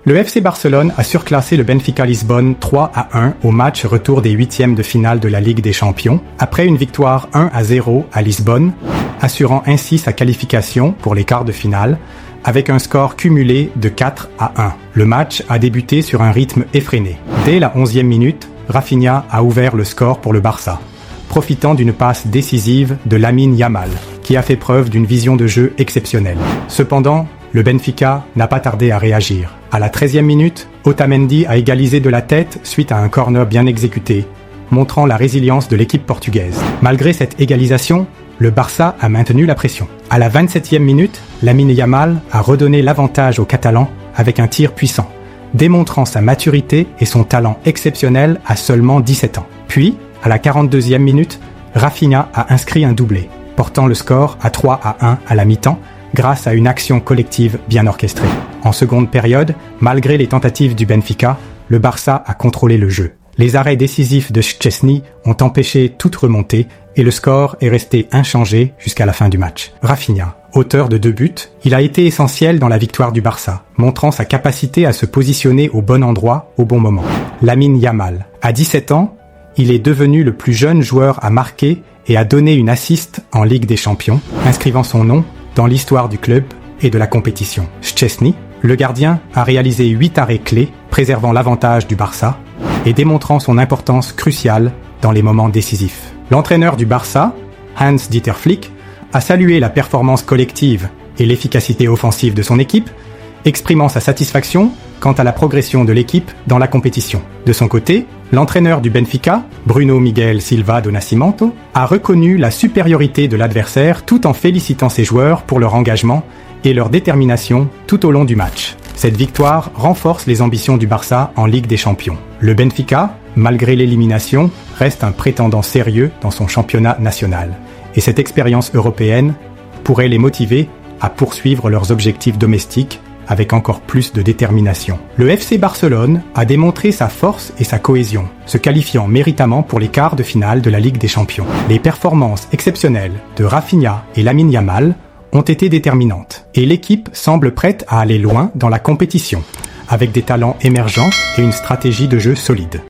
Le FC Barcelone a surclassé le Benfica Lisbonne 3-1 au match retour des huitièmes de finale de la Ligue des Champions, après une victoire 1-0 à Lisbonne, assurant ainsi sa qualification pour les quarts de finale, avec un score cumulé de 4-1. Le match a débuté sur un rythme effréné. Dès la 11e minute, Rafinha a ouvert le score pour le Barça, profitant d'une passe décisive de Lamine Yamal, qui a fait preuve d'une vision de jeu exceptionnelle. Cependant, le Benfica n'a pas tardé à réagir. À la 13e minute, Otamendi a égalisé de la tête suite à un corner bien exécuté, montrant la résilience de l'équipe portugaise. Malgré cette égalisation, le Barça a maintenu la pression. À la 27e minute, Lamine Yamal a redonné l'avantage aux Catalans avec un tir puissant, démontrant sa maturité et son talent exceptionnel à seulement 17 ans. Puis, à la 42e minute, Rafinha a inscrit un doublé, portant le score à 3-1 à la mi-temps, grâce à une action collective bien orchestrée. En seconde période, malgré les tentatives du Benfica, le Barça a contrôlé le jeu. Les arrêts décisifs de Szczesny ont empêché toute remontée et le score est resté inchangé jusqu'à la fin du match. Rafinha, auteur de 2 buts, il a été essentiel dans la victoire du Barça, montrant sa capacité à se positionner au bon endroit au bon moment. Lamine Yamal, à 17 ans, il est devenu le plus jeune joueur à marquer et à donner une assist en Ligue des Champions, inscrivant son nom dans l'histoire du club et de la compétition. Szczesny, le gardien, a réalisé 8 arrêts clés, préservant l'avantage du Barça et démontrant son importance cruciale dans les moments décisifs. L'entraîneur du Barça, Hans-Dieter Flick, a salué la performance collective et l'efficacité offensive de son équipe, exprimant sa satisfaction quant à la progression de l'équipe dans la compétition. De son côté, l'entraîneur du Benfica, Bruno Miguel Silva do Nascimento, a reconnu la supériorité de l'adversaire tout en félicitant ses joueurs pour leur engagement et leur détermination tout au long du match. Cette victoire renforce les ambitions du Barça en Ligue des Champions. Le Benfica, malgré l'élimination, reste un prétendant sérieux dans son championnat national. Et cette expérience européenne pourrait les motiver à poursuivre leurs objectifs domestiques avec encore plus de détermination. Le FC Barcelone a démontré sa force et sa cohésion, se qualifiant méritamment pour les quarts de finale de la Ligue des Champions. Les performances exceptionnelles de Rafinha et Lamine Yamal ont été déterminantes, et l'équipe semble prête à aller loin dans la compétition, avec des talents émergents et une stratégie de jeu solide.